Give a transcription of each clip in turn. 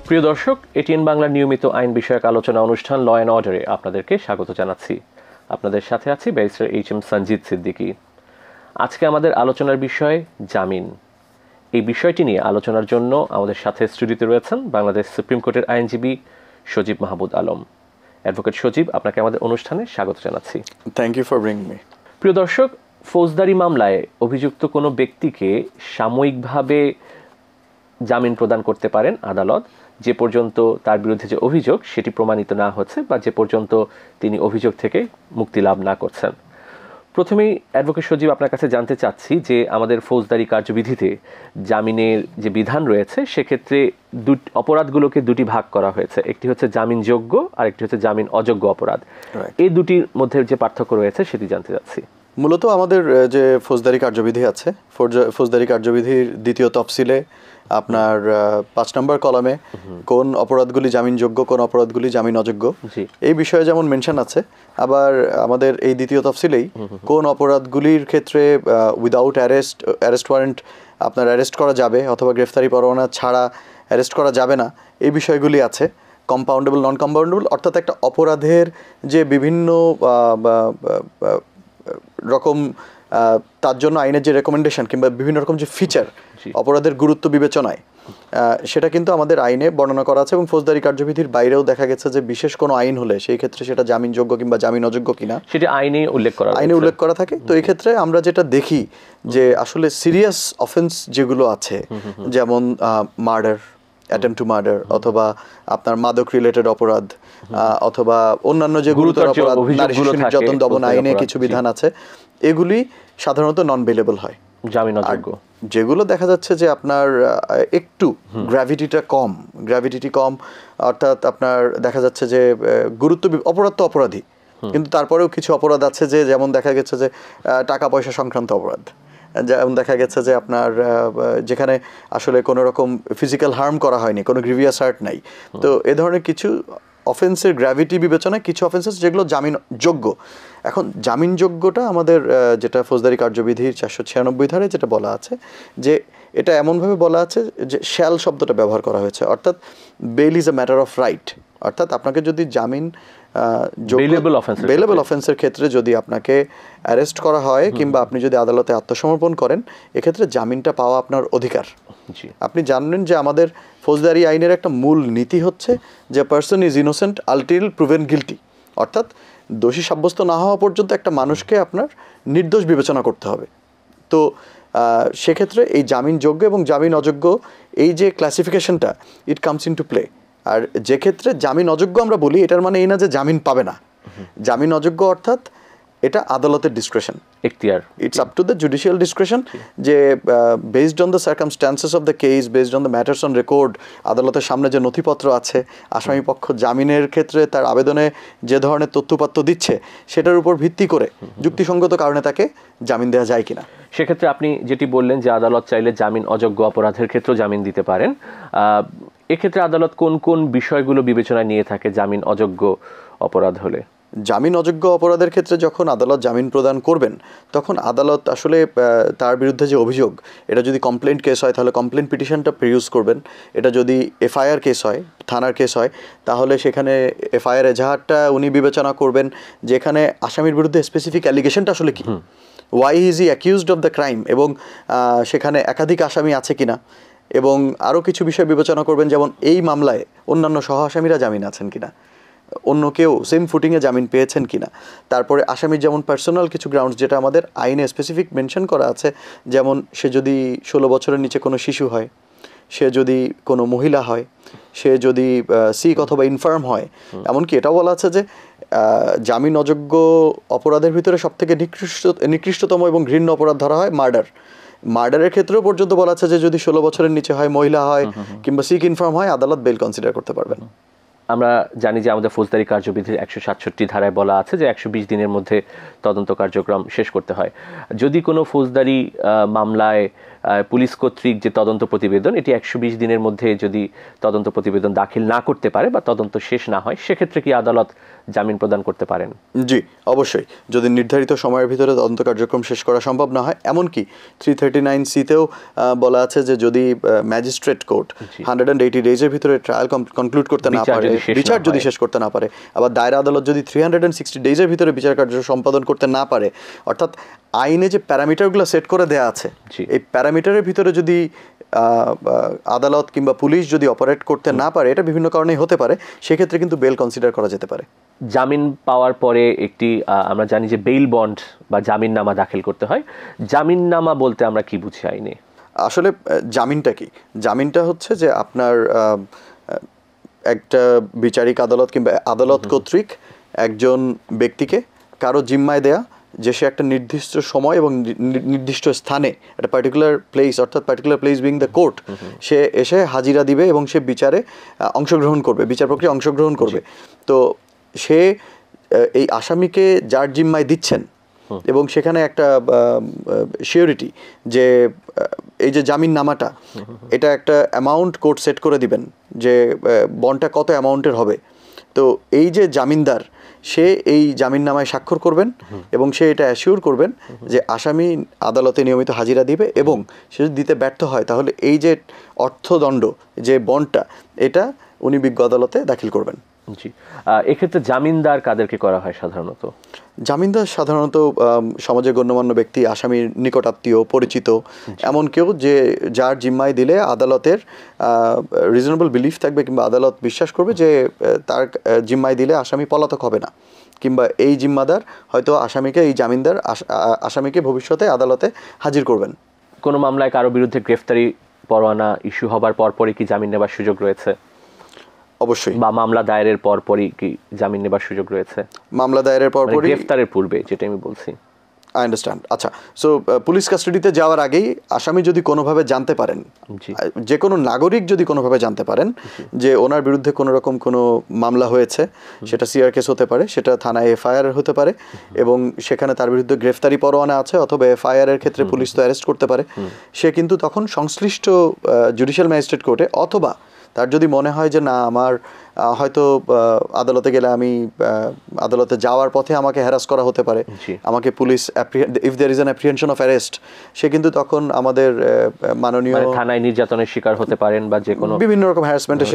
প্রিয় দর্শক, এটিএন বাংলার নিয়মিত আইন বিষয়ক আলোচনা অনুষ্ঠান ল অ্যান্ড অর্ডারে আপনাদেরকে স্বাগত জানাচ্ছি। আপনাদের সাথে আছি ব্যারিস্টার এইচ.এম. সঞ্জিত সিদ্দিকী। আজকে আমাদের আলোচনার বিষয় জামিন। এই বিষয়টি নিয়ে আলোচনার জন্য আমাদের সাথে স্টুডিওতে রয়েছেন বাংলাদেশ সুপ্রিম কোর্টের আইনজীবী সজীব মাহমুদ আলম। অ্যাডভোকেট সজীব, আপনাকে আমাদের অনুষ্ঠানে স্বাগত জানাচ্ছি। Thank you for bring me. প্রিয় দর্শক, ফৌজদারি মামলায় অভিযুক্ত কোনো ব্যক্তিকে সাময়িকভাবে জামিন প্রদান করতে পারেন আদালত, যে পর্যন্ত তার বিরুদ্ধে যে অভিযোগ সেটি প্রমাণিত না হচ্ছে বা যে পর্যন্ত তিনি অভিযোগ থেকে মুক্তি লাভ না করছেন। প্রথমেই অ্যাডভোকেট সজীব, আপনার কাছে জানতে চাচ্ছি যে আমাদের ফৌজদারি কার্যবিধিতে জামিনের যে বিধান রয়েছে সেক্ষেত্রে অপরাধগুলোকে দুটি ভাগ করা হয়েছে, একটি হচ্ছে জামিনযোগ্য আর একটি হচ্ছে জামিন অযোগ্য অপরাধ। এই দুটির মধ্যে যে পার্থক্য রয়েছে সেটি জানতে চাচ্ছি। মূলত আমাদের যে ফৌজদারি কার্যবিধি আছে, ফৌজদারি কার্যবিধির দ্বিতীয় তফসিলে আপনার 5 নম্বর কলামে কোন অপরাধগুলি জামিনযোগ্য কোন অপরাধগুলি জামিন অযোগ্য এই বিষয়ে যেমন মেনশন আছে, আবার আমাদের এই দ্বিতীয় তফসিলেই কোন অপরাধগুলির ক্ষেত্রে উইদাউট অ্যারেস্ট ওয়ারেন্ট আপনার অ্যারেস্ট করা যাবে অথবা গ্রেফতারি পরোয়ানা ছাড়া অ্যারেস্ট করা যাবে না, এই বিষয়গুলি আছে। কম্পাউন্ডেবল, নন কম্পাউন্ডেবল, অর্থাৎ একটা অপরাধের যে বিভিন্ন রকম তার জন্য আইনের যে রেকমেন্ডেশন কিংবা বিভিন্ন রকম যে ফিচার অপরাধের গুরুত্ব বিবেচনায় সেটা কিন্তু আমাদের আইনে বর্ণনা করা আছে, এবং ফৌজদারি কার্যবিধির বাইরেও দেখা গেছে যে বিশেষ কোনো আইন হলে সেই ক্ষেত্রে সেটা জামিনযোগ্য কিংবা জামিন অযোগ্য কিনা সেটা আইনে উল্লেখ করা থাকে। তো এই ক্ষেত্রে আমরা যেটা দেখি যে আসলে সিরিয়াস অফেন্স যেগুলো আছে, যেমন মার্ডার, অ্যাটেম্পট টু মার্ডার, অথবা আপনার মাদক রিলেটেড অপরাধ, অথবা অন্যান্য যে গুরুতর অপরাধ, নারী শিশু নির্যাতন দমন আইনে কিছু বিধান আছে, এগুলি সাধারণত নন বেলেবল হয়, জামিন অযোগ্য। যেগুলো দেখা যাচ্ছে যে আপনার একটু গ্র্যাভিটি কম, অর্থাৎ আপনার দেখা যাচ্ছে যে অপরাধ তো অপরাধী, কিন্তু তারপরেও কিছু অপরাধ আছে যে যেমন দেখা গেছে যে টাকা পয়সা সংক্রান্ত অপরাধ, যেমন দেখা গেছে যে আপনার যেখানে আসলে কোনো রকম ফিজিক্যাল হার্ম করা হয়নি, কোনো গ্রিভিয়াস হার্ট নাই। তো এ ধরনের কিছু অফেন্সের গ্র্যাভিটি বিবেচনায় কিছু অফেন্সেস যেগুলো জামিনযোগ্য। এখন জামিনযোগ্যটা আমাদের যেটা ফৌজদারি কার্যবিধির 496 ধারে যেটা বলা আছে, যে এটা এমনভাবে বলা আছে যে শ্যাল শব্দটা ব্যবহার করা হয়েছে, অর্থাৎ bail is a matter of right, অর্থাৎ আপনাকে যদি জামিন বেলেবল অফেন্সের ক্ষেত্রে যদি আপনাকে অ্যারেস্ট করা হয় কিংবা আপনি যদি আদালতে আত্মসমর্পণ করেন, এক্ষেত্রে জামিনটা পাওয়া আপনার অধিকার। আপনি জানেন যে আমাদের ফৌজদারি আইনের একটা মূল নীতি হচ্ছে যে person is innocent until proven guilty, অর্থাৎ দোষী সাব্যস্ত না হওয়া পর্যন্ত একটা মানুষকে আপনার নির্দোষ বিবেচনা করতে হবে। তো সেক্ষেত্রে এই জামিনযোগ্য এবং জামিন অযোগ্য এই যে ক্লাসিফিকেশনটা, it comes into play. আর যে ক্ষেত্রে জামিন অযোগ্য আমরা বলি, এটার মানে এই না যে জামিন পাবে না। জামিন অযোগ্য অর্থাৎ এটা আদালতের ডিসক্রেশন, এখতিয়ার, it's up to the judicial discretion, যে based on the circumstances of the case, based on the matters on record, আদালতের সামনে যে নথিপত্র আছে, আসামি পক্ষ জামিনের ক্ষেত্রে তার আবেদনে যে ধরনের তথ্যপাত্র দিচ্ছে, সেটার উপর ভিত্তি করে যুক্তিসঙ্গত কারণে তাকে জামিন দেওয়া যায় কিনা। সেক্ষেত্রে আপনি যেটি বললেন যে আদালত চাইলে জামিন অযোগ্য অপরাধের ক্ষেত্রেও জামিন দিতে পারেন, এক্ষেত্রে আদালত কোন কোন বিষয়গুলো বিবেচনায় নিয়ে থাকে জামিন অযোগ্য অপরাধ হলে? জামিন অযোগ্য অপরাধের ক্ষেত্রে যখন আদালত জামিন প্রদান করবেন, তখন আদালত আসলে তার বিরুদ্ধে যে অভিযোগ, এটা যদি কমপ্লেন্ট কেস হয় তাহলে কমপ্লেন্ট পিটিশনটা প্রিডিউস করবেন। এটা যদি এফআইআর কেস হয়, থানার কেস হয়, তাহলে সেখানে এফআইআর এজাহারটা উনি বিবেচনা করবেন, যেখানে আসামির বিরুদ্ধে স্পেসিফিক অ্যালিগেশনটা আসলে কি, why is he accused of the crime, এবং সেখানে একাধিক আসামি আছে কিনা, এবং আরও কিছু বিষয় বিবেচনা করবেন, যেমন এই মামলায় অন্যান্য সহ আসামিরা জামিন আছেন কিনা, অন্য কেউ সেম ফুটিংয়ে জামিন পেয়েছেন কিনা। তারপরে আসামির যেমন পার্সোনাল কিছু গ্রাউন্ডস, যেটা আমাদের আইনে স্পেসিফিক মেনশন করা আছে, যেমন সে যদি 16 বছরের নিচে কোনো শিশু হয়, সে যদি কোনো মহিলা হয়, সে যদি সিক অথবা ইনফার্ম হয়, এমনকি এটাও বলা আছে যে জামিন অযোগ্য অপরাধের ভিতরে সবথেকে নিকৃষ্টতম এবং ঘৃণ্য অপরাধ ধরা হয় মার্ডারের ক্ষেত্রেও পর্যন্ত বলা আছে যে যদি 16 বছরের নিচে হয়, মহিলা হয় কিংবা সিক ইনফার্ম হয়, আদালত বেল কনসিডার করতে পারবেন। আমরা জানি যে আমাদের ফৌজদারি কার্যবিধির 167 ধারায় বলা আছে যে 120 দিনের মধ্যে তদন্ত কার্যক্রম শেষ করতে হয়। যদি কোনো ফৌজদারি মামলায় পুলিশ কর্তৃক যে তদন্ত প্রতিবেদন, এটি 120 দিনের মধ্যে যদি তদন্ত প্রতিবেদন দাখিল না করতে পারে বা তদন্ত শেষ না হয়, সেক্ষেত্রে কি আদালত জামিন প্রদান করতে পারেন? জি, অবশ্যই। যদি নির্ধারিত সময়ের ভিতরে তদন্ত কার্যক্রম শেষ করা সম্ভব না হয়, এমনকি 339C-তেও বলা আছে যে যদি ম্যাজিস্ট্রেট কোর্ট 180 ডেজের ভিতরে ট্রায়াল কনক্লুড করতে না পারে, বিচার যদি শেষ করতে না পারে, আবার দায়রা আদালত যদি 360 ডেজের ভিতরে বিচার কার্য সম্পাদন করতে না পারে, অর্থাৎ আইনে যে প্যারামিটারগুলো সেট করে দেওয়া আছে, এই প্যারামিটারের ভিতরে যদি আদালত কিংবা পুলিশ যদি অপারেট করতে না পারে, এটা বিভিন্ন কারণেই হতে পারে, সেক্ষেত্রে কিন্তু বেল কনসিডার করা যেতে পারে। জামিন পাওয়ার পরে একটি আমরা জানি যে বেইল বন্ড বা জামিননামা দাখিল করতে হয়। জামিননামা বলতে আমরা কি বুঝি আইনে? আসলে জামিনটা কি? জামিনটা হচ্ছে যে আপনার একটা বিচারিক আদালত কিংবা আদালত কর্তৃক একজন ব্যক্তিকে কারো জিম্মায় দেয়া যে সে একটা নির্দিষ্ট সময় এবং নির্দিষ্ট স্থানে, একটা পার্টিকুলার প্লেস, অর্থাৎ particular place being the court, সে এসে হাজিরা দিবে এবং সে বিচারে অংশগ্রহণ করবে, বিচার প্রক্রিয়া অংশগ্রহণ করবে। তো সে এই আসামিকে যার জিম্মায় দিচ্ছেন এবং সেখানে একটা সিওরিটি যে এই যে জামিননামাটা, এটা একটা অ্যামাউন্ট কোর্ট সেট করে দিবেন যে বন্ডটা কত অ্যামাউন্টের হবে। তো এই যে জামিনদার, সে এই জামিননামায় স্বাক্ষর করবেন এবং সে এটা অ্যাসিওর করবেন যে আসামি আদালতে নিয়মিত হাজিরা দিবে, এবং সে যদি দিতে ব্যর্থ হয় তাহলে এই যে অর্থদণ্ড, যে বন্ডটা, এটা উনি বিজ্ঞ আদালতে দাখিল করবেন। জি, এক্ষেত্রে জামিনদার কাদেরকে করা হয় সাধারণত? জামিনদার সাধারণত সমাজের গণ্যমান্য ব্যক্তি, আসামির নিকটাত্মীয়, পরিচিত, এমন কেউ যে যার জিম্মায় দিলে আদালতের রিজনেবল বিলিফ থাকবে কিংবা আদালত বিশ্বাস করবে যে তার জিম্মায় দিলে আসামি পলাতক হবে না, কিংবা এই জিম্মাদার হয়তো আসামিকে, এই জামিনদার আসামিকে ভবিষ্যতে আদালতে হাজির করবেন। কোনো মামলায় কারো বিরুদ্ধে গ্রেফতারি পরোয়ানা ইস্যু হবার পরপরই কি জামিন নেবার সুযোগ রয়েছে? অবশ্যই। বা মামলা দায়েরের পরপরই কি জামিন নেবার সুযোগ রয়েছে? মামলা দায়েরের পরপরই, গ্রেফতারের পূর্বে, যেটা আমি বলছি। I understand. আচ্ছা, সো পুলিশ কাস্টাডিতে যাওয়ার আগেই আসামি যদি কোনোভাবে জানতে পারেন, যে কোনো নাগরিক যদি কোনোভাবে জানতে পারেন যে ওনার বিরুদ্ধে কোনো রকম কোনো মামলা হয়েছে, সেটা সিআর কেস হতে পারে, সেটা থানায় এফআইআর হতে পারে, এবং সেখানে তার বিরুদ্ধে গ্রেফতারি পরোয়ানা আছে, অথবা এফআইআর এর ক্ষেত্রে পুলিশ তো অ্যারেস্ট করতে পারে, সে কিন্তু তখন সংশ্লিষ্ট জুডিশিয়াল ম্যাজিস্ট্রেট কোর্টে, অথবা তার যদি মনে হয় যে না, আমার হয়তো আদালতে গেলে আমি আদালতে যাওয়ার পথে আমাকে হ্যারাস করা হতে পারে, আমাকে police if there is an apprehension of arrest, সে কিন্তু তখন আমাদের মাননীয় থানায় নির্যাতনের শিকার হতে পারেন বা যে কোনো বিভিন্ন রকম হ্যারাসমেন্টের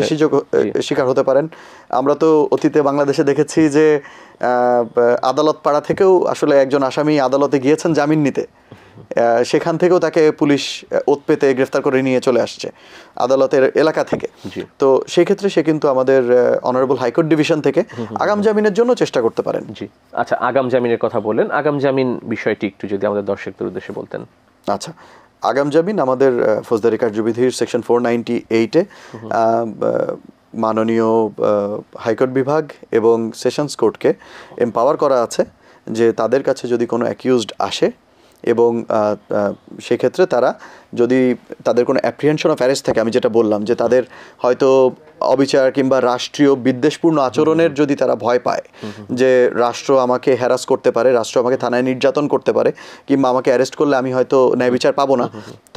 শিকার হতে পারেন। আমরা তো অতীতে বাংলাদেশে দেখেছি যে আদালত পাড়া থেকেও আসলে একজন আসামি আদালতে গিয়েছেন জামিন নিতে, সেখান থেকেও তাকে পুলিশ ওত পেতে গ্রেফতার করে নিয়ে চলে আসছে আদালতের এলাকা থেকে। তো সেই ক্ষেত্রে সে কিন্তু আমাদের অনারেবল হাইকোর্ট ডিভিশন থেকে আগাম জামিনের জন্য চেষ্টা করতে পারেন। জি, আচ্ছা, আগাম জামিনের কথা বললেন, আগাম জামিন বিষয়টি একটু যদি আমাদের দর্শকদের উদ্দেশ্যে বলতেন। আচ্ছা, আগাম জামিন আমাদের ফৌজদারি কার্যবিধির সেকশন 498-এ মাননীয় হাইকোর্ট বিভাগ এবং সেশনস কোর্টকে এম্পাওয়ার করা আছে যে তাদের কাছে যদি কোনো অ্যাকিউজড আসে এবং সেক্ষেত্রে তারা যদি তাদের কোনো অ্যাপ্রিহেনশন অফ অ্যারেস্ট থাকে, আমি যেটা বললাম যে তাদের হয়তো অবিচার কিংবা রাষ্ট্রীয় বিদ্বেষপূর্ণ আচরণের যদি তারা ভয় পায় যে রাষ্ট্র আমাকে হ্যারাস করতে পারে, রাষ্ট্র আমাকে থানায় নির্যাতন করতে পারে, কিংবা আমাকে অ্যারেস্ট করলে আমি হয়তো ন্যায় বিচার পাবো না,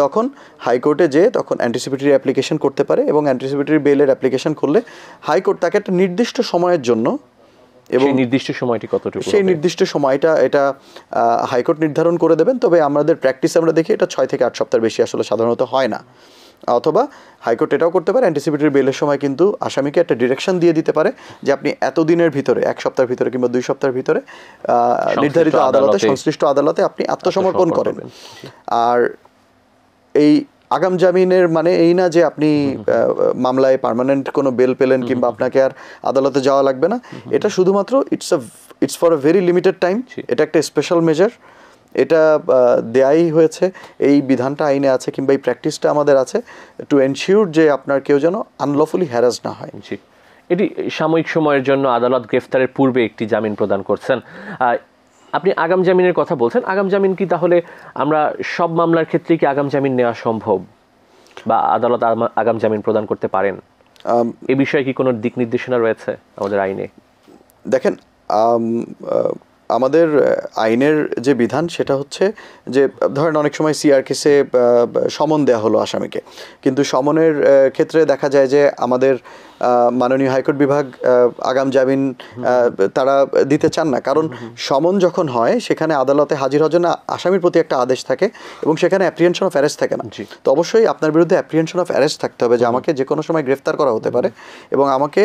তখন হাইকোর্টে যেয়ে তখন অ্যান্টিসিপেটরি অ্যাপ্লিকেশন করতে পারে, এবং অ্যান্টিসিপেটরি বেলের অ্যাপ্লিকেশন করলে হাইকোর্ট তাকে একটা নির্দিষ্ট সময়ের জন্য, এবং নির্দিষ্ট সময়টি কতটুকু, সেই নির্দিষ্ট সময়টা এটা হাইকোর্ট নির্ধারণ করে দেবেন। তবে আমাদের প্র্যাকটিসে আমরা দেখি এটা 6 থেকে 8 সপ্তাহের বেশি আসলে সাধারণত হয় না। অথবা হাইকোর্ট এটাও করতে পারে, অ্যান্টিসিপেটরি বেলের সময় কিন্তু আসামিকে একটা ডিরেকশন দিয়ে দিতে পারে যে আপনি এতদিনের ভিতরে, 1 সপ্তাহের ভিতরে কিংবা 2 সপ্তাহের ভিতরে নির্ধারিত আদালতে, সংশ্লিষ্ট আদালতে আপনি আত্মসমর্পণ করেন। আর এই আগাম জামিনের মানে এই না যে আপনি মামলায় পার্মানেন্ট কোনো বেল পেলেন কিংবা আপনাকে আর আদালতে যাওয়া লাগবে না, এটা শুধুমাত্র it's for a very limited time, এটা একটা স্পেশাল মেজার, এটা দেয়াই হয়েছে, এই বিধানটা আইনে আছে কিংবা এই প্র্যাকটিসটা আমাদের আছে টু এনশিওর যে আপনার কেউ যেন আনলফুলি হ্যারাস না হয়। জি, এটি সাময়িক সময়ের জন্য আদালত গ্রেফতারের পূর্বে একটি জামিন প্রদান করছেন। আপনি আগাম জামিনের কথা বলছেন, আগাম জামিন কি তাহলে আমরা সব মামলার ক্ষেত্রে কি আগাম জামিন নেওয়া সম্ভব বা আদালত আগাম জামিন প্রদান করতে পারেন? এ বিষয়ে কি কোনো দিক নির্দেশনা রয়েছে আমাদের আইনে? দেখেন, আমাদের আইনের যে বিধান সেটা হচ্ছে যে ধরেন অনেক সময় সিআর কেসে সমন দেওয়া হলো আসামিকে, কিন্তু সমনের ক্ষেত্রে দেখা যায় যে আমাদের মাননীয় হাইকোর্ট বিভাগ আগাম জামিন তারা দিতে চান না, কারণ সমন যখন হয় সেখানে আদালতে হাজির হওয়ার জন্য আসামির প্রতি একটা আদেশ থাকে এবং সেখানে অ্যাপ্রিহেনশন অফ অ্যারেস্ট থাকে না। তো অবশ্যই আপনার বিরুদ্ধে অ্যাপ্রিহেনশন অফ অ্যারেস্ট থাকতে হবে যে আমাকে যে কোনো সময় গ্রেফতার করা হতে পারে এবং আমাকে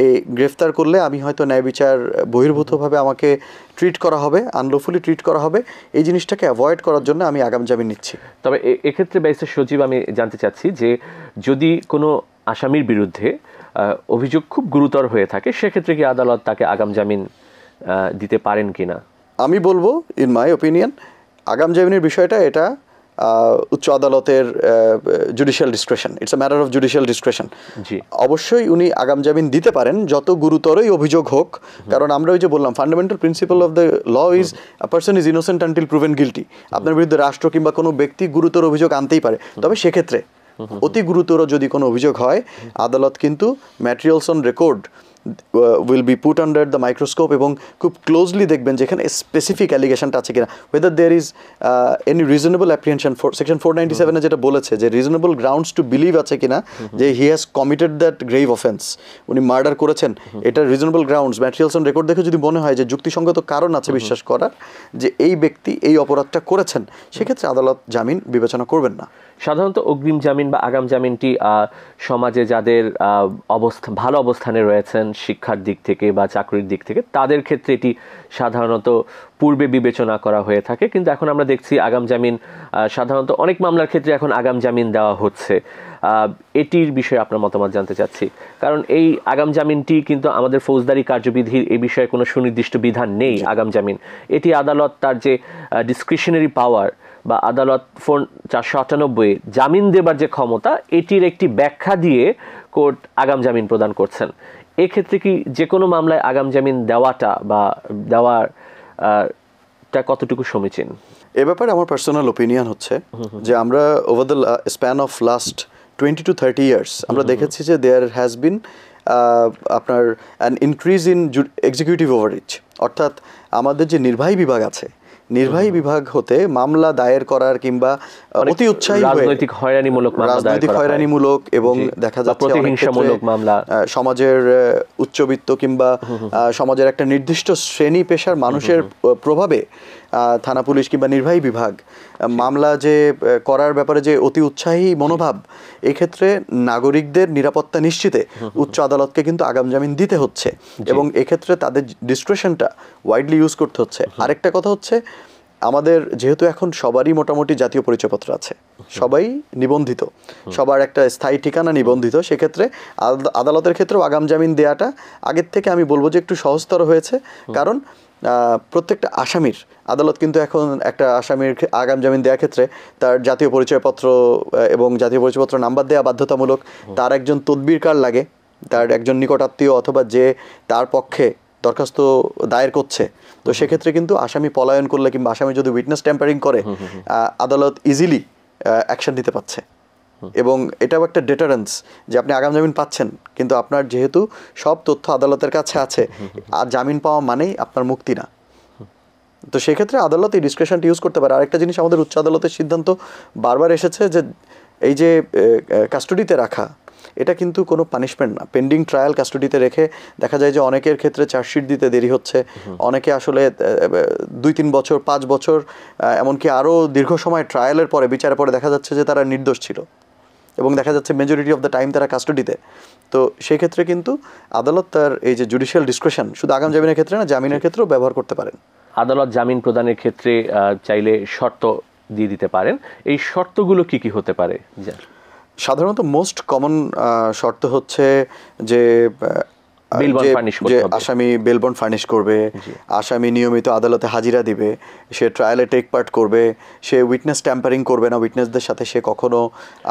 এই গ্রেফতার করলে আমি হয়তো ন্যায় বিচার বহির্ভূতভাবে আমাকে ট্রিট করা হবে, আনলফুলি ট্রিট করা হবে, এই জিনিসটাকে অ্যাভয়েড করার জন্য আমি আগাম জামিন নিচ্ছি। তবে এক্ষেত্রে ব্যারিস্টার সজীব, আমি জানতে চাচ্ছি যে যদি কোনো আসামির বিরুদ্ধে অভিযোগ খুব গুরুতর হয়ে থাকে সেক্ষেত্রে কি আদালত তাকে আগাম জামিন দিতে পারেন কিনা? আমি বলবো ইন মাই ওপিনিয়ন আগাম জামিনের বিষয়টা এটা উচ্চ আদালতের judicial ডিসক্রেশন, it's a matter of judicial ডিসক্রেশন। অবশ্যই উনি আগাম জামিন দিতে পারেন যত গুরুতরই অভিযোগ হোক, কারণ আমরা ওই যে বললাম fundamental principle of the law is a person is innocent until proven guilty. আপনার বিরুদ্ধে রাষ্ট্র কিংবা কোনো ব্যক্তি গুরুতর অভিযোগ আনতেই পারে, তবে সেক্ষেত্রে অতি গুরুতর যদি কোনো অভিযোগ হয় আদালত কিন্তু materials on record will be put under the microscope এবং খুব ক্লোজলি দেখবেন যেখানে স্পেসিফিক অ্যালিগেশনটা আছে কিনা, whether there is any reasonable apprehension for section 497 যেটা বলেছে যে রিজনেবল গ্রাউন্ডস টু বিলিভ আছে কিনা যে he has committed that grave offence, উনি মার্ডার করেছেন, এটা reasonable grounds materials on record দেখে যদি মনে হয় যে যুক্তিসঙ্গত কারণ আছে বিশ্বাস করার যে এই ব্যক্তি এই অপরাধটা করেছেন, সেক্ষেত্রে আদালত জামিন বিবেচনা করবেন না। সাধারণত অগ্রিম জামিন বা আগাম জামিনটি সমাজে যাদের ভালো অবস্থানে রয়েছেন শিক্ষার দিক থেকে বা চাকরির দিক থেকে তাদের ক্ষেত্রে এটি সাধারণত পূর্বে বিবেচনা করা হয়ে থাকে, কিন্তু এখন আমরা দেখছি আগাম জামিন সাধারণত অনেক মামলার ক্ষেত্রে এখন আগাম জামিন দেওয়া হচ্ছে। এটির বিষয়ে আপনার মতামত জানতে চাচ্ছি, কারণ এই আগাম জামিনটি কিন্তু আমাদের ফৌজদারি কার্যবিধির এই বিষয়ে কোনো সুনির্দিষ্ট বিধান নেই। আগাম জামিন এটি আদালত তার যে ডিসক্রিশনারি পাওয়ার বা আদালত 498 জামিন দেবার যে ক্ষমতা, এটির একটি ব্যাখ্যা দিয়ে কোর্ট আগাম জামিন প্রদান করছেন। এক্ষেত্রে কি যে কোনো মামলায় আগাম জামিন দেওয়াটা বা দেওয়াটা কতটুকু সমীচীন? এ ব্যাপারে আমার পার্সোনাল ওপিনিয়ন হচ্ছে যে আমরা over the span of last 20 to 30 years আমরা দেখেছি যে দেয়ার হ্যাজ বিন আপনার অ্যান ইনক্রিজ ইন এক্সিকিউটিভ ওভাররিচ, অর্থাৎ আমাদের যে নির্বাহী বিভাগ আছে, নির্বাহী বিভাগ হতে মামলা দায়ের করার কিংবা অতি উৎসাহী রাজনৈতিক হয়রানিমূলক এবং দেখা যাচ্ছে প্রতিহিংসামূলক মামলা সমাজের উচ্চবিত্ত কিংবা সমাজের একটা নির্দিষ্ট শ্রেণী পেশার মানুষের প্রভাবে থানা পুলিশ কিংবা নির্বাহী বিভাগ মামলা যে করার ব্যাপারে যে অতি উৎসাহী মনোভাব, এক্ষেত্রে নাগরিকদের নিরাপত্তা নিশ্চিতে উচ্চ আদালতকে কিন্তু আগাম জামিন দিতে হচ্ছে এবং এক্ষেত্রে তাদের ডিসক্রিশনটা ওয়াইডলি ইউজ করতে হচ্ছে। আরেকটা কথা হচ্ছে আমাদের যেহেতু এখন সবারই মোটামুটি জাতীয় পরিচয়পত্র আছে, সবাই নিবন্ধিত, সবার একটা স্থায়ী ঠিকানা নিবন্ধিত, সেক্ষেত্রে আদালতের ক্ষেত্রেও আগাম জামিন দেওয়াটা আগের থেকে আমি বলবো যে একটু সহজতর হয়েছে, কারণ প্রত্যেকটা আসামির আদালত কিন্তু এখন একটা আসামির আগাম জামিন দেওয়ার ক্ষেত্রে তার জাতীয় পরিচয়পত্র এবং জাতীয় পরিচয়পত্র নাম্বার দেওয়া বাধ্যতামূলক, তার একজন তদবিরকার লাগে, তার একজন নিকটাত্মীয় অথবা যে তার পক্ষে দরখাস্ত দায়ের করছে, তো সেক্ষেত্রে কিন্তু আসামি পলায়ন করলে কিংবা আসামি যদি উইটনেস ট্যাম্পারিং করে আদালত ইজিলি অ্যাকশন নিতে পারছে এবং এটাও একটা ডেটারেন্স যে আপনি আগাম জামিন পাচ্ছেন কিন্তু আপনার যেহেতু সব তথ্য আদালতের কাছে আছে, আর জামিন পাওয়া মানেই আপনার মুক্তি না। তো সেক্ষেত্রে আদালত এই ডিসক্রিশনটা ইউজ করতে পারে। আরেকটা জিনিস আমাদের উচ্চ আদালতের সিদ্ধান্ত বারবার এসেছে যে এই যে কাস্টডিতে রাখা, এটা কিন্তু কোনো পানিশমেন্ট না। পেন্ডিং ট্রায়াল কাস্টডিতে রেখে দেখা যায় যে অনেকের ক্ষেত্রে চার্জশিট দিতে দেরি হচ্ছে, অনেকে আসলে 2-3 বছর 5 বছর এমনকি আরও দীর্ঘ সময় ট্রায়ালের পরে বিচারের পরে দেখা যাচ্ছে যে তারা নির্দোষ ছিল এবং দেখা যাচ্ছে মেজরিটি অফ দ্য টাইম তারা কাস্টডিতে। তো সেই ক্ষেত্রে কিন্তু আদালত তার এই যে জুডিশিয়াল ডিসক্রিশন শুধু আগাম জামিনের ক্ষেত্রে না, জামিনের ক্ষেত্রেও ব্যবহার করতে পারেন। আদালত জামিন প্রদানের ক্ষেত্রে চাইলে শর্ত দিয়ে দিতে পারেন। এই শর্তগুলো কি কি হতে পারে? সাধারণত মোস্ট কমন শর্ত হচ্ছে যে আসামি বেল বন্ড ফার্নিশ করবে, আসামি নিয়মিত আদালতে হাজিরা দিবে, সে ট্রায়ালে টেক পার্ট করবে, সে উইটনেস ট্যাম্পারিং করবে না, উইটনেসদের সাথে সে কখনো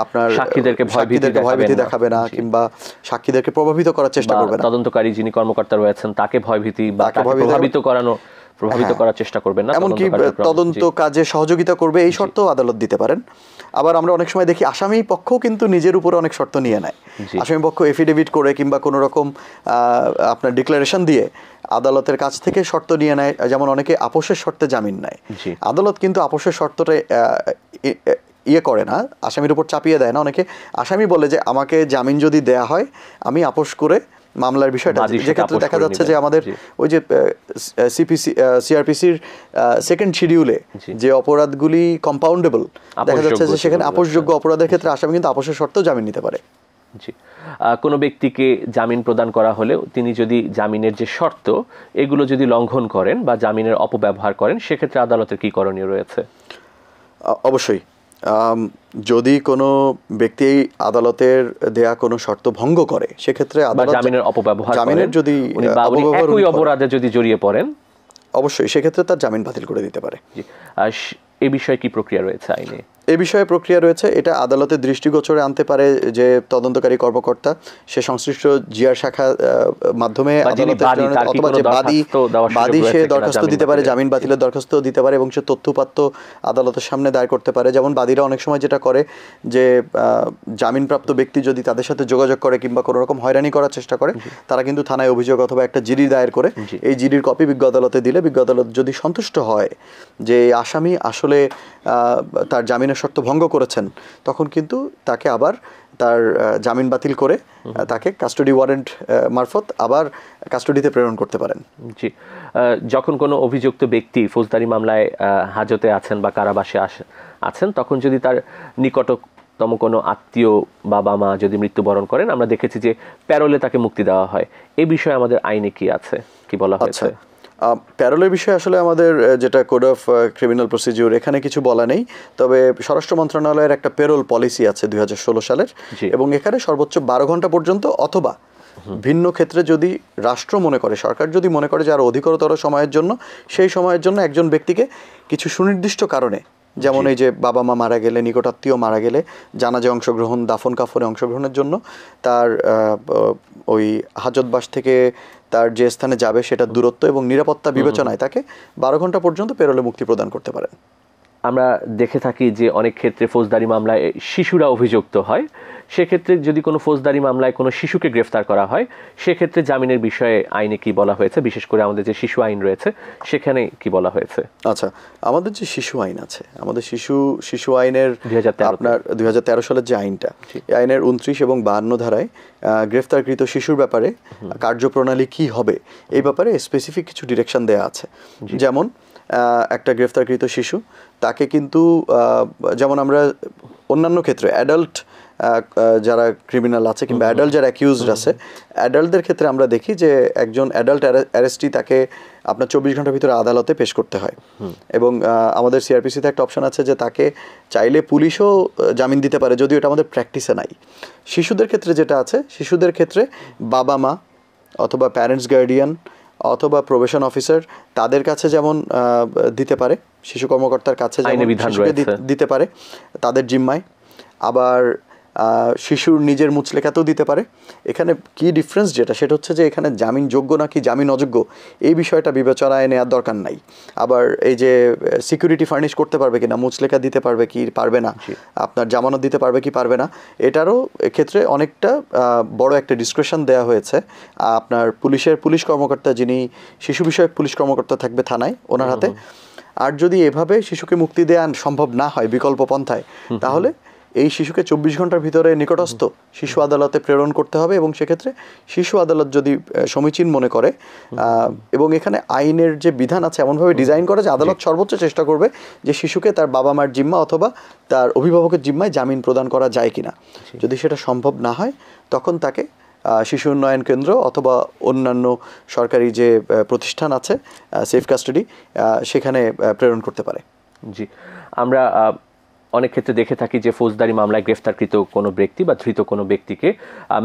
আপনার সাক্ষীদেরকে ভয়ভীতি দেখাবে না কিংবা সাক্ষীদেরকে প্রভাবিত করার চেষ্টা করবে না, তদন্তকারী যিনি কর্মকর্তা রয়েছেন তাকে ভয়ভীতি বা প্রভাবিত করানো প্রভাবিত করার চেষ্টা করবেন না, এমনকি তদন্ত কাজে সহযোগিতা করবে এই শর্ত আদালত দিতে পারেন। আবার আমরা অনেক সময় দেখি আসামি পক্ষ কিন্তু নিজের উপরে অনেক শর্ত নিয়ে নেয়। আসামি পক্ষ এফিডেভিট করে কিংবা কোনো রকম আপনার ডিক্লারেশন দিয়ে আদালতের কাছ থেকে শর্ত নিয়ে নেয়, যেমন অনেকে আপোষের শর্তে জামিন নেয়। আদালত কিন্তু আপোষের শর্তটা ইয়ে করে না, আসামির উপর চাপিয়ে দেয় না। অনেকে আসামি বলে যে আমাকে জামিন যদি দেয়া হয় আমি আপোষ করে মামলার বিষয়টা, যে ক্ষেত্রে দেখা যাচ্ছে যে আমাদের ওই যে সিআরপিসির সেকেন্ড শিডিউলে যে অপরাধগুলি কম্পাউন্ডেবল, দেখা যাচ্ছে যে সেখানে আপোষযোগ্য অপরাধের ক্ষেত্রে আসামি কিন্তু আপোষের শর্তেও জামিন নিতে পারে। জি, কোনো ব্যক্তিকে জামিন প্রদান করা হলেও তিনি যদি জামিনের যে শর্ত এগুলো যদি লঙ্ঘন করেন বা জামিনের অপব্যবহার করেন, সেক্ষেত্রে আদালতের কি করণীয় রয়েছে? অবশ্যই যদি কোনো ব্যক্তি আদালতের দেয়া কোনো শর্ত ভঙ্গ করে, সেক্ষেত্রে জামিনের অপব্যবহার, জামিনের যদি একই অপরাধে যদি জড়িয়ে পড়েন, অবশ্যই সেক্ষেত্রে তার জামিন বাতিল করে দিতে পারে। এ বিষয়ে কি প্রক্রিয়া রয়েছে আইনে? এ বিষয়ে প্রক্রিয়া রয়েছে, এটা আদালতের দৃষ্টিগোচরে আনতে পারে যে তদন্তকারী কর্মকর্তা, সে সংশ্লিষ্ট জিআর শাখা মাধ্যমে বাদী সে দরখাস্ত দিতে পারে, জামিন বাতিলের দরখাস্ত দিতে পারে এবং সে তথ্যপাত্র আদালতের সামনে দায়ের করতে পারে। যেমন বাদীরা অনেক সময় যেটা করে যে জামিনপ্রাপ্ত ব্যক্তি যদি তাদের সাথে যোগাযোগ করে কিংবা কোনো রকম হয়রানি করার চেষ্টা করে, তারা কিন্তু থানায় অভিযোগ অথবা একটা জিডি দায়ের করে এই জিডির কপি বিজ্ঞ আদালতে দিলে বিজ্ঞ আদালত যদি সন্তুষ্ট হয় যে আসামি আসলে তার জামিনের শর্ত ভঙ্গ করেছেন, তখন কিন্তু তাকে আবার তার জামিন বাতিল করে তাকে কাস্টডি ওয়ারেন্ট মারফত আবার কাস্টডিতে প্রেরণ করতে পারেন। জি, যখন কোনো অভিযুক্ত ব্যক্তি ফৌজদারি মামলায় হাজতে আছেন বা কারাবাসে আছেন, তখন যদি তার নিকটতম কোনো আত্মীয়, বাবা মা যদি মৃত্যুবরণ করেন, আমরা দেখেছি যে প্যারোলে তাকে মুক্তি দেওয়া হয়। এই বিষয়ে আমাদের আইনে কি আছে, কি বলা হয়েছে? প্যারোলের বিষয়ে আসলে আমাদের যেটা কোড অফ ক্রিমিনাল প্রসিডিউর, এখানে কিছু বলা নেই। তবে স্বরাষ্ট্র মন্ত্রণালয়ের একটা পেরোল পলিসি আছে 2016 সালের, এবং এখানে সর্বোচ্চ 12 ঘন্টা পর্যন্ত অথবা ভিন্ন ক্ষেত্রে যদি রাষ্ট্র মনে করে, সরকার যদি মনে করে যে আরও অধিকতর সময়ের জন্য, সেই সময়ের জন্য একজন ব্যক্তিকে কিছু সুনির্দিষ্ট কারণে, যেমন এই যে বাবা মা মারা গেলে, নিকটাত্মীয় মারা গেলে জানাজা অংশগ্রহণ, দাফন কাফনে অংশগ্রহণের জন্য তার ওই হাজতবাস থেকে তার যে স্থানে যাবে সেটা দূরত্ব এবং নিরাপত্তা বিবেচনায় তাকে 12 ঘন্টা পর্যন্ত পেরোলে মুক্তি প্রদান করতে পারেন। আমরা দেখে থাকি যে অনেক ক্ষেত্রে ফৌজদারি মামলায় শিশুরা অভিযুক্ত হয়। সেক্ষেত্রে যদি কোনো ফৌজদারি মামলায় কোনো শিশুকে গ্রেফতার করা হয়, সেক্ষেত্রে জামিনের বিষয়ে আইনে কি বলা হয়েছে? বিশেষ করে আমাদের যে শিশু আইন রয়েছে সেখানে কি বলা হয়েছে? আচ্ছা, আমাদের যে শিশু আইন আছে, আমাদের শিশু আইনের আপনার 2013 সালের যে আইনটা, এই আইনের 29 এবং 52 ধারায় গ্রেফতারকৃত শিশুর ব্যাপারে কার্যপ্রণালী কি হবে এই ব্যাপারে স্পেসিফিক কিছু ডিরেকশন দেওয়া আছে। যেমন একটা গ্রেফতারকৃত শিশু, তাকে কিন্তু যেমন আমরা অন্যান্য ক্ষেত্রে অ্যাডাল্ট যারা ক্রিমিনাল আছে কিংবা অ্যাডাল্ট যারা অ্যাকিউজড আছে, অ্যাডাল্টদের ক্ষেত্রে আমরা দেখি যে একজন অ্যাডাল্ট অ্যারেস্টি তাকে আপনার 24 ঘন্টার ভিতরে আদালতে পেশ করতে হয়। এবং আমাদের সিআরপিসিতে একটা অপশন আছে যে তাকে চাইলে পুলিশও জামিন দিতে পারে, যদিও এটা আমাদের প্র্যাকটিসে নাই। শিশুদের ক্ষেত্রে যেটা আছে, শিশুদের ক্ষেত্রে বাবা মা অথবা প্যারেন্টস গার্ডিয়ান অথবা প্রবেশন অফিসার তাদের কাছে যেমন দিতে পারে, শিশু কর্মকর্তার কাছে যেমন দিতে পারে তাদের জিম্মায়, আবার শিশুর নিজের মুচলেখাতেও দিতে পারে। এখানে কি ডিফারেন্স যেটা, সেটা হচ্ছে যে এখানে জামিন যোগ্য নাকি জামিন অযোগ্য এই বিষয়টা বিবেচনায় নেওয়ার দরকার নাই। আবার এই যে সিকিউরিটি ফার্নিশ করতে পারবে কিনা, মুচলেখা দিতে পারবে কি পারবে না, আপনার জামানত দিতে পারবে কি পারবে না, এটারও ক্ষেত্রে অনেকটা বড় একটা ডিসক্রিপশন দেওয়া হয়েছে। আপনার পুলিশ কর্মকর্তা, যিনি শিশু বিষয়ক পুলিশ কর্মকর্তা থাকবে থানায়, ওনার হাতে। আর যদি এভাবে শিশুকে মুক্তি দেওয়া সম্ভব না হয় বিকল্প পন্থায়, তাহলে এই শিশুকে 24 ঘন্টার ভিতরে নিকটস্থ শিশু আদালতে প্রেরণ করতে হবে। এবং সেক্ষেত্রে শিশু আদালত যদি সমীচীন মনে করে, এবং এখানে আইনের যে বিধান আছে এমনভাবে ডিজাইন করা যে আদালত সর্বোচ্চ চেষ্টা করবে যে শিশুকে তার বাবা মার জিম্মা অথবা তার অভিভাবকের জিম্মায় জামিন প্রদান করা যায় কিনা। যদি সেটা সম্ভব না হয়, তখন তাকে শিশু উন্নয়ন কেন্দ্র অথবা অন্যান্য সরকারি যে প্রতিষ্ঠান আছে সেফ কাস্টাডি, সেখানে প্রেরণ করতে পারে। জি, আমরা অনেক ক্ষেত্রে দেখে থাকি যে ফৌজদারি মামলায় গ্রেফতারকৃত কোনো ব্যক্তি বা ধৃত কোনো ব্যক্তিকে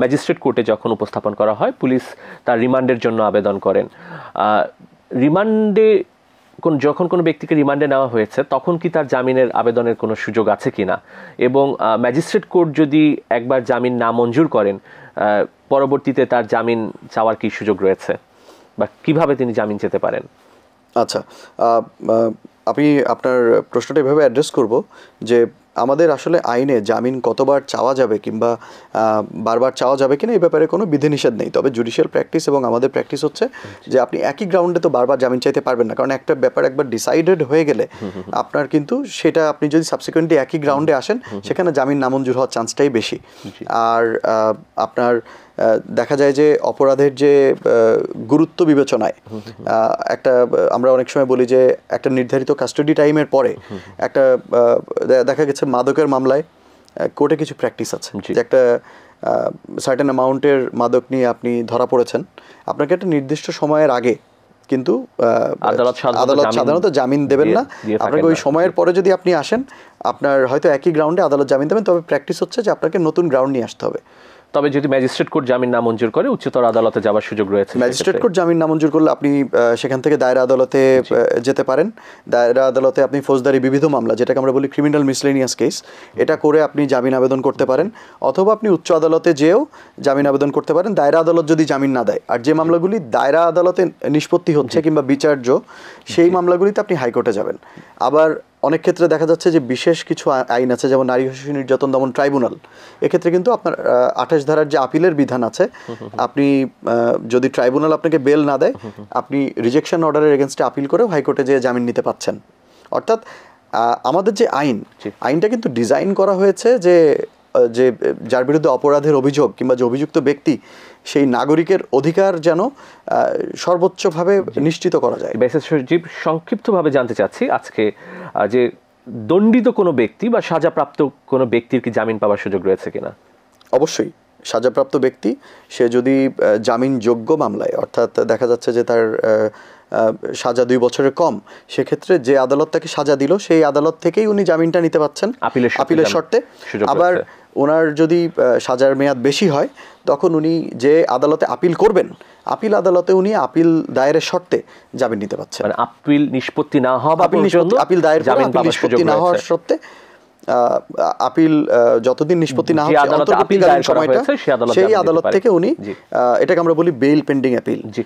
ম্যাজিস্ট্রেট কোর্টে যখন উপস্থাপন করা হয়, পুলিশ তার রিমান্ডের জন্য আবেদন করেন। রিমান্ডে যখন কোনো ব্যক্তিকে রিমান্ডে নেওয়া হয়েছে, তখন কি তার জামিনের আবেদনের কোনো সুযোগ আছে কিনা, এবং ম্যাজিস্ট্রেট কোর্ট যদি একবার জামিন না মঞ্জুর করেন, পরবর্তীতে তার জামিন চাওয়ার কি সুযোগ রয়েছে বা কিভাবে তিনি জামিন চেতে পারেন? আচ্ছা, আহ, আহ, আমি আপনার প্রশ্নটা এভাবে অ্যাড্রেস করব যে আমাদের আসলে আইনে জামিন কতবার চাওয়া যাবে কিংবা বারবার চাওয়া যাবে কিনা এই ব্যাপারে কোনো বিধিনিষেধ নেই। তবে জুডিশিয়াল প্র্যাকটিস এবং আমাদের প্র্যাকটিস হচ্ছে যে আপনি একই গ্রাউন্ডে তো বারবার জামিন চাইতে পারবেন না, কারণ একটা ব্যাপার একবার ডিসাইডেড হয়ে গেলে আপনার কিন্তু সেটা আপনি যদি সাবসিকুয়েন্টলি একই গ্রাউন্ডে আসেন সেখানে জামিন নামঞ্জুর হওয়ার চান্সটাই বেশি। আর আপনার দেখা যায় যে অপরাধের যে গুরুত্ব বিবেচনায় একটা আমরা অনেক সময় বলি যে একটা নির্ধারিত কাস্টাডি টাইমের পরে একটা দেখা গেছে মাদকের মামলায় কোর্টে কিছু প্র্যাকটিস আছে যে একটা সার্টেন অ্যামাউন্টের মাদক নিয়ে আপনি ধরা পড়েছেন, আপনাকে একটা নির্দিষ্ট সময়ের আগে কিন্তু আদালত সাধারণত জামিন দেবেন না। আপনাকে ওই সময়ের পরে যদি আপনি আসেন আপনার হয়তো একই গ্রাউন্ডে আদালত জামিন দেবেন, তবে প্র্যাকটিস হচ্ছে যে আপনাকে নতুন গ্রাউন্ড নিয়ে আসতে হবে। তবে যদি ম্যাজিস্ট্রেট কোর্ট জামিন নামঞ্জুর করে উচ্চতর আদালতে যাওয়ার সুযোগ রয়েছে। ম্যাজিস্ট্রেট কোর্ট জামিন নামঞ্জুর করলে আপনি সেখান থেকে দায়রা আদালতে যেতে পারেন। দায়রা আদালতে আপনি ফৌজদারি বিবিধ মামলা, যেটাকে আমরা বলি ক্রিমিনাল মিসলেনিয়াস কেস, এটা করে আপনি জামিন আবেদন করতে পারেন, অথবা আপনি উচ্চ আদালতে যেও জামিন আবেদন করতে পারেন দায়রা আদালত যদি জামিন না দেয়। আর যে মামলাগুলি দায়রা আদালতে নিষ্পত্তি হচ্ছে কিংবা বিচার্য সেই মামলাগুলিতে আপনি হাইকোর্টে যাবেন। আবার অনেক ক্ষেত্রে দেখা যাচ্ছে যে বিশেষ কিছু আইন আছে, যেমন নারী শিশু নির্যাতন দমন ট্রাইব্যুনাল, এক্ষেত্রে কিন্তু আপনার 28 ধারার যে আপিলের বিধান আছে, আপনি যদি ট্রাইব্যুনাল আপনাকে বেল না দেয় আপনি রিজেকশন অর্ডারের এগেনস্টে আপিল করেও হাইকোর্টে যেয়ে জামিন নিতে পাচ্ছেন। অর্থাৎ আমাদের যে আইনটা কিন্তু ডিজাইন করা হয়েছে যে যে যার বিরুদ্ধে অপরাধের অভিযোগ কিংবা যে অভিযুক্ত ব্যক্তি সেই নাগরিকের অধিকার যেন সর্বোচ্চভাবে নিশ্চিত করা যায়। ব্যারিস্টার সজীব, সংক্ষিপ্তভাবে জানতে চাচ্ছি আজকে যে দণ্ডিত কোনো ব্যক্তি বা সাজাপ্রাপ্ত কোনো ব্যক্তির কি জামিন পাওয়ার সুযোগ রয়েছে কিনা? অবশ্যই সাজাপ্রাপ্ত ব্যক্তি সে যদি জামিনযোগ্য মামলায়, অর্থাৎ দেখা যাচ্ছে যে তার সাজা 2 বছরের কম, সেক্ষেত্রে যে আদালত তাকে সাজা দিল সেই আদালত থেকেই উনি জামিনটা নিতে পাচ্ছেন আপিলের শর্তে। আবার ওনার যদি সাজার মেয়াদ বেশি হয় তখন উনি যে আদালতে আপিল করবেন আপিল আদালতে উনি আপিল দায়েরের শর্তে জামিন নিতে পারছেন। মানে আপিল নিষ্পত্তি না হওয়া পর্যন্ত আপিল দায়ের করে আপিল নিষ্পত্তি না হওয়ার শর্তে আপিল যতদিন নিষ্পত্তি না হচ্ছে অন্তর্বর্তীকালীন সময়টা সেই আদালত থেকে উনি, এটাকে আমরা বলি বেইল পেন্ডিং আপিল। জি,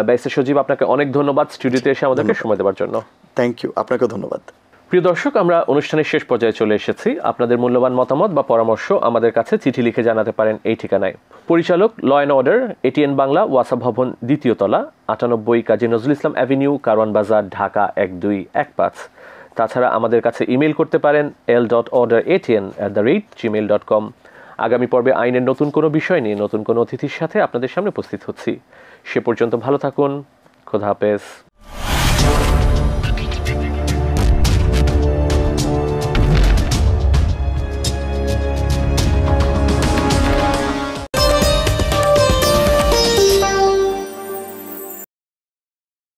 ব্যারিস্টার সজীব, আপনাকে অনেক ধন্যবাদ স্টুডিওতে এসে আমাদেরকে সময় দেওয়ার জন্য। থ্যাংক ইউ, আপনাকেও ধন্যবাদ। প্রিয় দর্শক, আমরা অনুষ্ঠানের শেষ পর্যায়ে চলে এসেছি। আপনাদের মূল্যবান মতামত বা পরামর্শ আমাদের কাছে চিঠি লিখে জানাতে পারেন এই ঠিকানায়। পরিচালক, law and order, ATN Bangla, ওয়াসা ভবন, 2য় তলা, 98 কাজী নজরুল ইসলাম অ্যাভিনিউ, কারওয়ান বাজার, ঢাকা 1215। তাছাড়া আমাদের কাছে ইমেল করতে পারেন l.orderatn@gmail.com। আগামী পর্বে আইনের নতুন কোনো বিষয় নিয়ে নতুন কোনো অতিথির সাথে আপনাদের সামনে উপস্থিত হচ্ছি। সে পর্যন্ত ভালো থাকুন। খোদা হাফেজ।